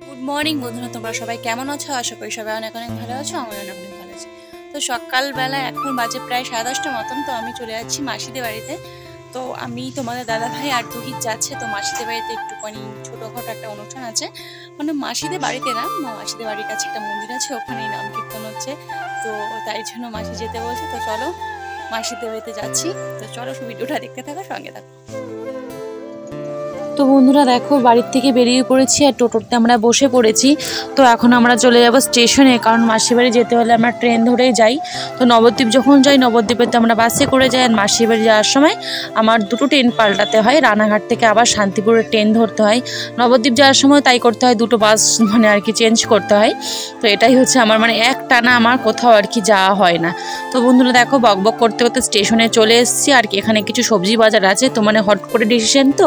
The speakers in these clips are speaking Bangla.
গুড মর্নিং বন্ধুরা, তোমরা সবাই কেমন আছো? আশা করি সবাই অনেক অনেক ভালো আছো। আমি অনেক অনেক ভালো আছি। তো সকালবেলা এখন বাজে প্রায় 10:30 মতন। তো আমি চলে যাচ্ছি মাসিদের বাড়িতে। তো আমি তোমাদের দাদা ভাই আর তুহিত যাচ্ছে। তো মাসিদের বাড়িতে একটুখানি ছোটোখাটো একটা অনুষ্ঠান আছে, মানে মাসিদের বাড়িতে না, মাসিদের বাড়ির কাছে একটা মন্দির আছে, ওখানেই নাম কীর্তন হচ্ছে। তো তাই জন্য মাসি যেতে বলছে। তো চলো মাসিদের বাড়িতে যাচ্ছি। তো চলো ভিডিওটা দেখতে থাকো, সঙ্গে থাকো। তো বন্ধুরা দেখো, বাড়ির থেকে বেরিয়ে পড়েছি আর টোটোতে আমরা বসে পড়েছি। তো এখন আমরা চলে যাব স্টেশনে, কারণ মাসির বাড়ি যেতে হলে আমরা ট্রেন ধরেই যাই। তো নবদ্বীপ যখন যাই, নবদ্বীপে তো আমরা বাসে করে যাই। আর মাসির বাড়ি যাওয়ার সময় আমার দুটো ট্রেন পাল্টাতে হয়, রানাঘাট থেকে আবার শান্তিপুরের ট্রেন ধরতে হয়। নবদ্বীপ যাওয়ার সময় তাই করতে হয়, দুটো বাস মানে আর কি চেঞ্জ করতে হয়। তো এটাই হচ্ছে আমার মানে এক টানা আমার কোথাও আর কি যাওয়া হয় না। তো বন্ধুরা দেখো, বকবক করতে করতে স্টেশনে চলে এসেছি। আর কি এখানে কিছু সবজি বাজার আছে, তো মানে হট করে ডিসিশন তো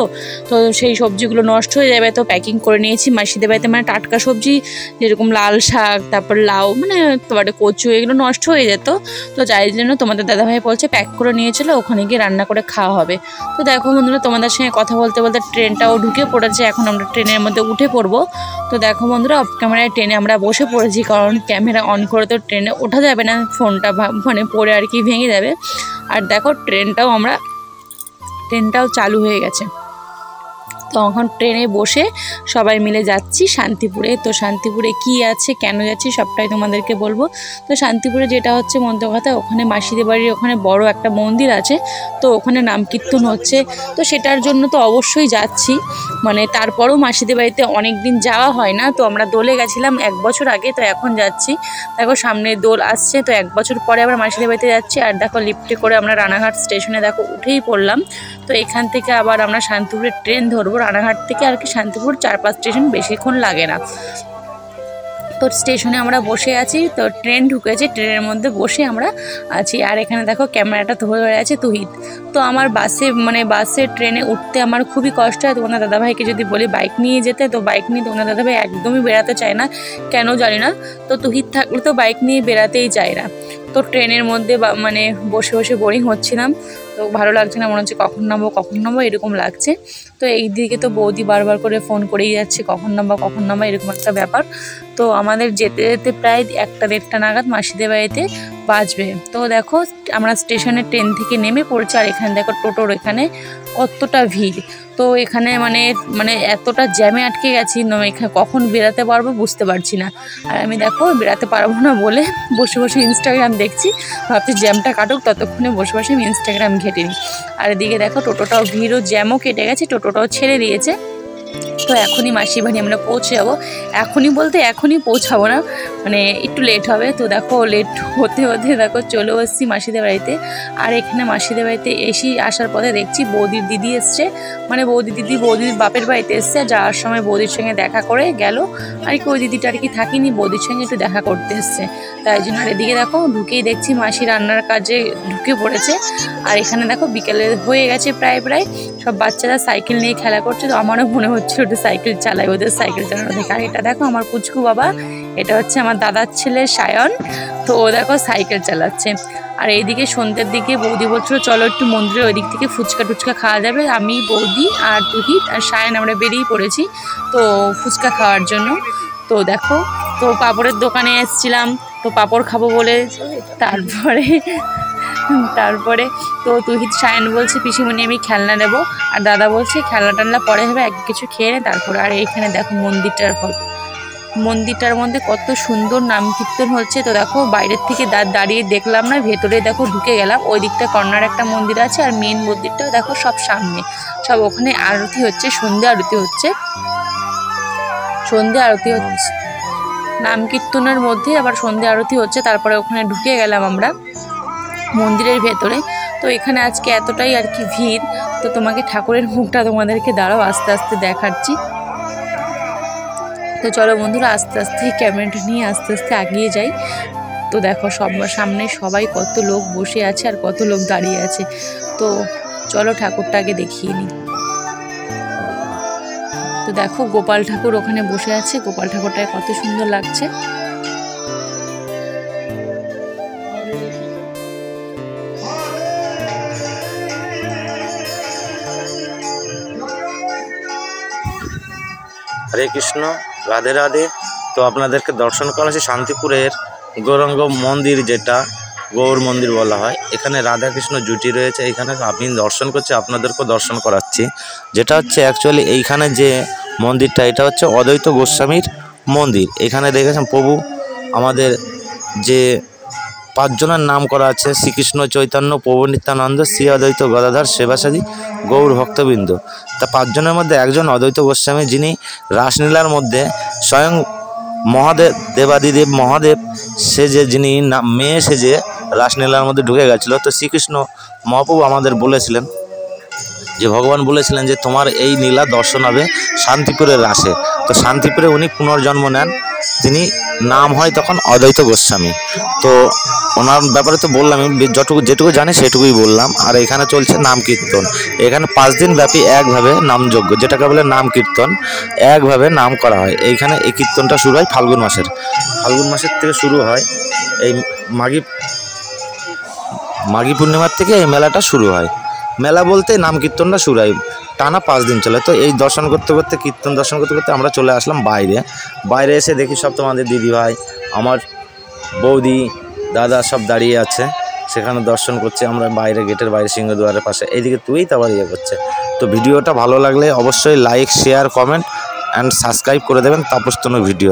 সেই সবজিগুলো নষ্ট হয়ে যাবে, তো প্যাকিং করে নিয়েছি মাসিদের বাড়িতে। মানে টাটকা সবজি যেরকম লাল শাক, তারপর লাউ, মানে তোমার কচু, এগুলো নষ্ট হয়ে যেত। তো যাই জন্য তোমাদের দাদাভাই বলছে প্যাক করে নিয়েছিল, ওখানে গিয়ে রান্না করে খাওয়া হবে। তো দেখো বন্ধুরা, তোমাদের সঙ্গে কথা বলতে বলতে ট্রেনটাও ঢুকে পড়েছে। এখন আমরা ট্রেনের মধ্যে উঠে পড়বো। তো দেখো বন্ধুরা, অফ ক্যামেরায় ট্রেনে আমরা বসে পড়েছি, কারণ ক্যামেরা অন করে তো ট্রেনে ওঠা যাবে না, ফোনটা মানে পড়ে আর কি ভেঙে যাবে। আর দেখো ট্রেনটাও চালু হয়ে গেছে। তো এখন ট্রেনে বসে সবাই মিলে যাচ্ছি শান্তিপুরে। তো শান্তিপুরে কি আছে, কেন যাচ্ছি, সবটাই তোমাদেরকে বলবো। তো শান্তিপুরে যেটা হচ্ছে মধ্য কথা, ওখানে মাসিদের বাড়ির ওখানে বড় একটা মন্দির আছে। তো ওখানে নাম কীর্তন হচ্ছে, তো সেটার জন্য তো অবশ্যই যাচ্ছি। মানে তারপরেও মাসিদের বাড়িতে অনেক দিন যাওয়া হয় না। তো আমরা দোলে গেছিলাম 1 বছর আগে, তো এখন যাচ্ছি। দেখো সামনে দোল আসছে, তো 1 বছর পরে আবার মাসিদের বাড়িতে যাচ্ছি। আর দেখো লিফটে করে আমরা রানাঘাট স্টেশনে দেখো উঠেই পড়লাম। তো এখান থেকে আবার আমরা শান্তিপুরের ট্রেন ধরবো। রানাঘাট থেকে আর কি শান্তিপুর 4-5 স্টেশন, বেশিক্ষণ লাগে না। তো স্টেশনে আমরা বসে আছি, তো ট্রেন ঢুকেছে, ট্রেনের মধ্যে বসে আমরা আছি। আর এখানে দেখো ক্যামেরাটা ধরে আছে তুহিত। তো আমার বাসে ট্রেনে উঠতে আমার খুবই কষ্ট হয়। তোমার দাদাভাইকে যদি বলি বাইক নিয়ে যেতে, তো বাইক নিয়ে তোমার দাদাভাই একদমই বেরাতে চায় না, কেন জানি না। তো তুহিত থাকলে তো বাইক নিয়ে বেরাতেই চায় না। তো ট্রেনের মধ্যে মানে বসে বসে বোরিং হচ্ছিলাম, তো ভালো লাগছে না, মনে হচ্ছে কখন নামবো এরকম লাগছে। তো এই দিকে তো বৌদি বারবার করে ফোন করেই যাচ্ছে, কখন নামবা এরকম একটা ব্যাপার। তো আমাদের যেতে যেতে প্রায় 1টা-1:30 নাগাদ মাসিদের বাড়িতে বাজবে। তো দেখো আমরা স্টেশনে ট্রেন থেকে নেমে পড়ছি। আর এখানে দেখো টোটোর এখানে কতটা ভিড়। তো এখানে মানে এতটা জ্যামে আটকে গেছি, এখানে কখন বেরাতে পারবো বুঝতে পারছি না। আর আমি দেখো বেরাতে পারবো না বলে বসে বসে ইনস্টাগ্রাম দেখছি, ভাবছি জ্যামটা কাটুক, ততক্ষণে বসে বসে আমি ইনস্টাগ্রাম ঘেটে নিই। আর এদিকে দেখো টোটোটাও ভিড়ও জ্যামও কেটে গেছে, টোটোটাও ছেড়ে দিয়েছে। তো এখনই মাসির বাড়ি আমরা পৌঁছে যাবো। এখনই বলতে এখনই পৌঁছাবো না, মানে একটু লেট হবে। তো দেখো লেট হতে হতে দেখো চলে এসেছি মাসিদের বাড়িতে। আর এখানে মাসিদের বাড়িতে আসার পথে দেখছি বৌদির দিদি এসছে, মানে বৌদির বাপের বাড়িতে এসছে। যাওয়ার সময় বৌদির সঙ্গে দেখা করে গেল আর কি, ওই দিদিটা আর কি থাকিনি, বৌদির সঙ্গে একটু দেখা করতে এসছে। তাই জন্য আর এদিকে দেখো ঢুকেই দেখছি মাসি রান্নার কাজে ঢুকে পড়েছে। আর এখানে দেখো বিকেলে হয়ে গেছে প্রায় সব বাচ্চারা সাইকেল নিয়ে খেলা করছে। তো আমারও মনে হচ্ছে ওটা সাইকেল চালায়, ওদের সাইকেল চালানো দেখে। আর এটা দেখো আমার পুচকু বাবা, এটা হচ্ছে আমার দাদার ছেলে সায়ন। তো ও দেখো সাইকেল চালাচ্ছে। আর এইদিকে সন্ধ্যের দিকে বৌদি বলছিল চলো একটু মন্দিরের ওই দিক থেকে ফুচকা খাওয়া যাবে। আমি, বৌদি আর তুহিত আর সায়ন আমরা বেরিয়ে পড়েছি তো ফুচকা খাওয়ার জন্য। তো দেখো, তো পাঁপড়ের দোকানে এসেছিলাম, তো পাঁপড় খাবো বলে। তারপরে তো তুহিত সায়ন বলছে পিসিমণি আমি খেলনা নেবো, আর দাদা বলছে খেলনা টালনা পরে হবে, এক কিছু খেয়ে নে তারপরে। আর এইখানে দেখো মন্দিরটার মধ্যে কত সুন্দর নাম কীর্তন হচ্ছে। তো দেখো বাইরের থেকে দাঁড়িয়ে দেখলাম না, ভেতরে দেখো ঢুকে গেলাম। ওই দিকটা কর্নার একটা মন্দির আছে, আর মেন মন্দিরটাও দেখো সব সামনে, সব ওখানে আরতি হচ্ছে, সন্ধ্যা আরতি হচ্ছে নাম কীর্তনের মধ্যে আবার সন্ধ্যা আরতি হচ্ছে। তারপরে ওখানে ঢুকে গেলাম আমরা মন্দিরের ভেতরে। তো এখানে আজকে এতটাই আর কি ভিড়। তো তোমাকে ঠাকুরের মুখটা তোমাদেরকে দাঁড়াও আস্তে আস্তে দেখাচ্ছি। তো চলো বন্ধুরা, আস্তে আস্তে ক্যামেরাটা নিয়ে আস্তে আস্তে এগিয়ে যাই। তো দেখো সামনে সবাই কত লোক বসে আছে আর কত লোক দাঁড়িয়ে আছে। তো চলো ঠাকুরটাকে দেখিয়ে নিই। তো দেখো গোপাল ঠাকুর ওখানে বসে আছে, গোপাল ঠাকুরটাকে কত সুন্দর লাগছে। হরে কৃষ্ণ, রাধে রাধে। তো আপনাদেরকে দর্শন করাচ্ছি শান্তিপুরের গৌরাঙ্গ মন্দির, যেটা গৌর মন্দির বলা হয়। এখানে রাধাকৃষ্ণ জুটি রয়েছে, এখানে আপনি দর্শন করছি, আপনাদেরকেও দর্শন করাচ্ছি। যেটা হচ্ছে অ্যাকচুয়ালি এইখানে যে মন্দিরটা, এটা হচ্ছে অদ্বৈত গোস্বামীর মন্দির। এখানে দেখেছেন প্রভু আমাদের যে 5 জনের নাম করা আছে, শ্রীকৃষ্ণ চৈতন্য, প্রভু নিত্যানন্দ, শ্রী অদ্বৈত গদাধর, সেবাসাদী গৌর ভক্তবৃন্দ। তা 5 জনের মধ্যে একজন অদ্বৈত গোস্বামী, যিনি রাসলীলার মধ্যে স্বয়ং মহাদেব, দেবাদিদেব মহাদেব সেজে, যিনি মেয়ে সেজে রাসলীলার মধ্যে ঢুকে গেছিল। তো শ্রীকৃষ্ণ মহাপ্রভু আমাদের বলেছিলেন যে, ভগবান বলেছিলেন যে তোমার এই লীলা দর্শন হবে শান্তিপুরের রাসে। তো শান্তিপুরে উনি পুনর্জন্ম নেন, তিনি নাম হয় তখন অদ্বৈত গোস্বামী। তো ওনার ব্যাপারে তো বললাম, যেটুকু জানি সেটুকুই বললাম। আর এখানে চলছে নাম কীর্তন। এখানে 5 দিন ব্যাপী একভাবে নামযজ্ঞ, যেটাকে বলে নাম কীর্তন, একভাবে নাম করা হয়। এইখানে এই কীর্তনটা শুরু হয় ফাল্গুন মাসের থেকে শুরু হয়। এই মাঘী পূর্ণিমার থেকে এই মেলাটা শুরু হয়। মেলা বলতে নাম কীর্তনটা শুরু হয়, টানা 5 দিন চলে। তো এই দর্শন করতে করতে, কীর্তন দর্শন করতে করতে আমরা চলে আসলাম বাইরে এসে দেখি সব তোমাদের দিদিভাই, আমার বৌদি, দাদা সব দাঁড়িয়ে আছে, সেখানে দর্শন করছে। আমরা বাইরে, গেটের বাইরে, সিংহদুয়ারের পাশে। এইদিকে তুই তো আবার করছে। তো ভিডিওটা ভালো লাগলে অবশ্যই like, share, comment and subscribe করে দেবেন তাপস তনু ভিডিও।